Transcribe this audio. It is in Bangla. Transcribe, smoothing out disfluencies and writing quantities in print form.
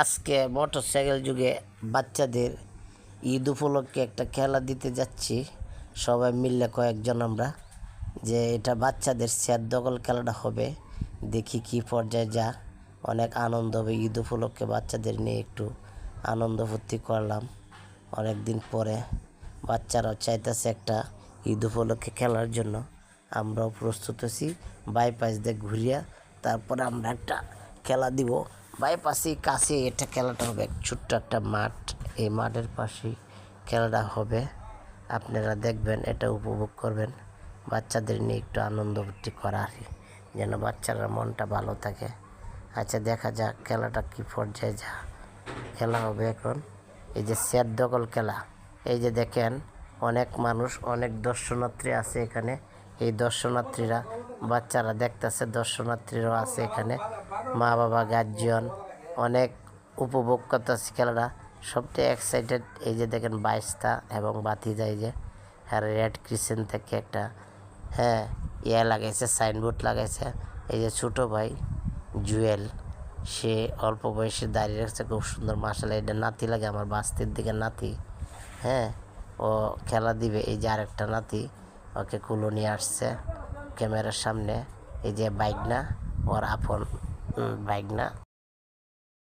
আজকে মোটরসাইকেল যুগে বাচ্চাদের ঈদ উপলক্ষে একটা খেলা দিতে যাচ্ছি। সবাই মিললে কয়েকজন আমরা যে এটা বাচ্চাদের স্যার দখল খেলাটা হবে, দেখি কি পর্যায়ে যা। অনেক আনন্দ হবে, ঈদ উপলক্ষে বাচ্চাদের নিয়ে একটু আনন্দ ফুর্তি করলাম। অনেক দিন পরে বাচ্চারাও চাইতেছে একটা ঈদ উপলক্ষে খেলার জন্য। আমরাও প্রস্তুত আছি। বাইপাস দিয়ে ঘুরিয়া তারপরে আমরা একটা খেলা দিব। বাইপাসেই কাছে এটা খেলাটা হবে, ছোট্ট একটা মাঠ, এই মাঠের পাশেই খেলাটা হবে। আপনারা দেখবেন, এটা উপভোগ করবেন, বাচ্চাদের নিয়ে একটু আনন্দ ফুর্তি করা, যেন বাচ্চারা মনটা ভালো থাকে। আচ্ছা, দেখা যাক খেলাটা কী পর্যায়ে যা খেলা হবে। এখন এই যে স্যার দখল খেলা, এই যে দেখেন অনেক মানুষ, অনেক দর্শনার্থী আছে এখানে। এই দর্শনার্থীরা, বাচ্চারা দেখতেছে, দর্শনার্থীরাও আছে এখানে, মা বাবা গার্জিয়ান অনেক উপভোগ করতেছে খেলাটা। সবচেয়ে এক্সাইটেড এই যে দেখেন বাইশটা এবং বাতি যায় যে আর রেড ক্রিসেন থেকে একটা লাগাইছে, সাইনবোর্ড লাগাইছে। এই যে ছোটো ভাই জুয়েল, সে অল্প বয়সে দাঁড়িয়ে রাখছে, খুব সুন্দর। মাশাআল্লাহ, এটা নাতি লাগে আমার, বাস্তির দিকে নাতি। ও খেলা দিবে। এই যে আরেকটা নাতি, ওকে কুলো নিয়ে আসছে ক্যামেরার সামনে। এই যে বাইক না, ওর আপন বাইক না।